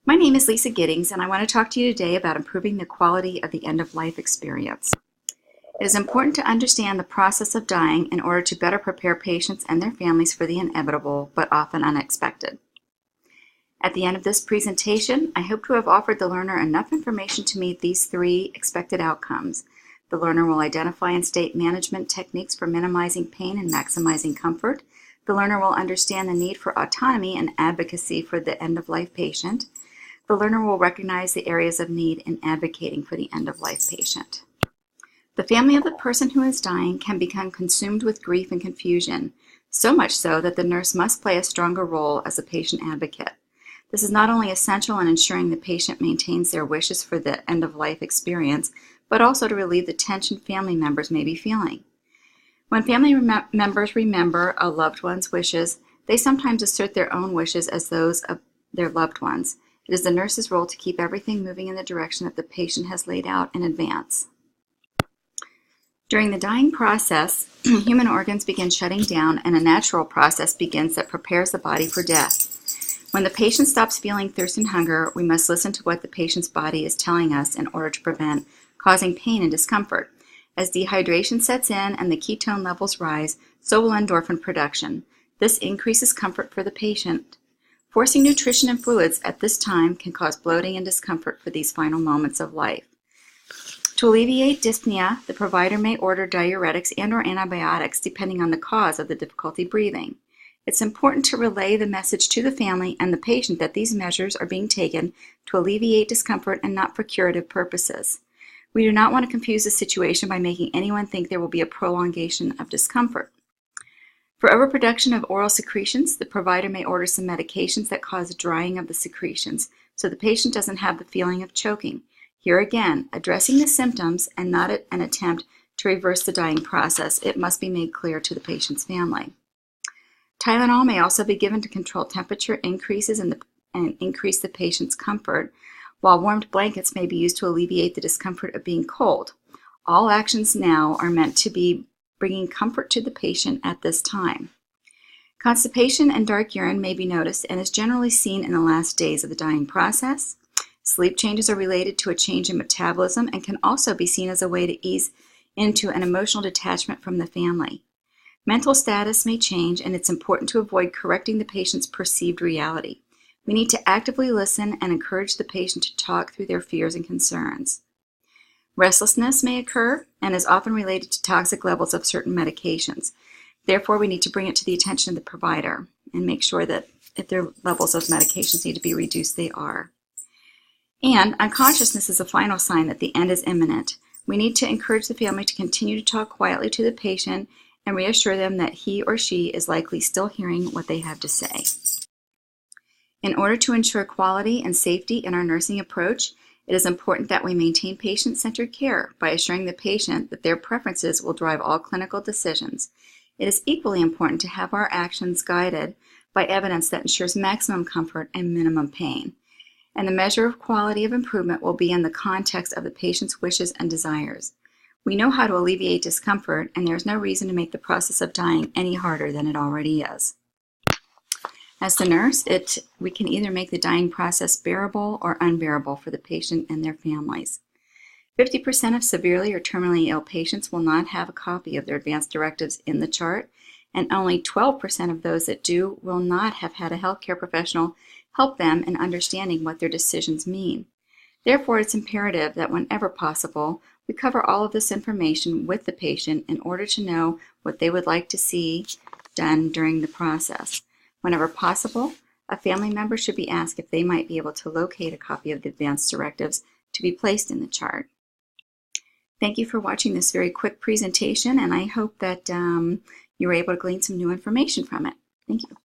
My name is Lisa Giddings, and I want to talk to you today about improving the quality of the end-of-life experience. It is important to understand the process of dying in order to better prepare patients and their families for the inevitable, but often unexpected. At the end of this presentation, I hope to have offered the learner enough information to meet these three expected outcomes. The learner will identify and state management techniques for minimizing pain and maximizing comfort. The learner will understand the need for autonomy and advocacy for the end-of-life patient. The learner will recognize the areas of need in advocating for the end-of-life patient. The family of the person who is dying can become consumed with grief and confusion, so much so that the nurse must play a stronger role as a patient advocate. This is not only essential in ensuring the patient maintains their wishes for the end-of-life experience, but also to relieve the tension family members may be feeling. When family members remember a loved one's wishes, they sometimes assert their own wishes as those of their loved ones. It is the nurse's role to keep everything moving in the direction that the patient has laid out in advance. During the dying process, human organs begin shutting down and a natural process begins that prepares the body for death. When the patient stops feeling thirst and hunger, we must listen to what the patient's body is telling us in order to prevent causing pain and discomfort. As dehydration sets in and the ketone levels rise, so will endorphin production. This increases comfort for the patient. Forcing nutrition and fluids at this time can cause bloating and discomfort for these final moments of life. To alleviate dyspnea, the provider may order diuretics and/or antibiotics depending on the cause of the difficulty breathing. It's important to relay the message to the family and the patient that these measures are being taken to alleviate discomfort and not for curative purposes. We do not want to confuse the situation by making anyone think there will be a prolongation of discomfort. For overproduction of oral secretions, the provider may order some medications that cause drying of the secretions, so the patient doesn't have the feeling of choking. Here again, addressing the symptoms and not an attempt to reverse the dying process, it must be made clear to the patient's family. Tylenol may also be given to control temperature increases and increase the patient's comfort, while warmed blankets may be used to alleviate the discomfort of being cold. All actions now are meant to be bringing comfort to the patient at this time. Constipation and dark urine may be noticed and is generally seen in the last days of the dying process. Sleep changes are related to a change in metabolism and can also be seen as a way to ease into an emotional detachment from the family. Mental status may change, and it's important to avoid correcting the patient's perceived reality. We need to actively listen and encourage the patient to talk through their fears and concerns. Restlessness may occur and is often related to toxic levels of certain medications. Therefore, we need to bring it to the attention of the provider and make sure that if their levels of medications need to be reduced, they are. And unconsciousness is a final sign that the end is imminent. We need to encourage the family to continue to talk quietly to the patient and reassure them that he or she is likely still hearing what they have to say. In order to ensure quality and safety in our nursing approach, it is important that we maintain patient-centered care by assuring the patient that their preferences will drive all clinical decisions. It is equally important to have our actions guided by evidence that ensures maximum comfort and minimum pain. And the measure of quality of improvement will be in the context of the patient's wishes and desires. We know how to alleviate discomfort, and there is no reason to make the process of dying any harder than it already is. As the nurse, we can either make the dying process bearable or unbearable for the patient and their families. 50% of severely or terminally ill patients will not have a copy of their advance directives in the chart, and only 12% of those that do will not have had a healthcare professional help them in understanding what their decisions mean. Therefore, it's imperative that whenever possible, we cover all of this information with the patient in order to know what they would like to see done during the process. Whenever possible, a family member should be asked if they might be able to locate a copy of the advance directives to be placed in the chart. Thank you for watching this very quick presentation, and I hope that you were able to glean some new information from it. Thank you.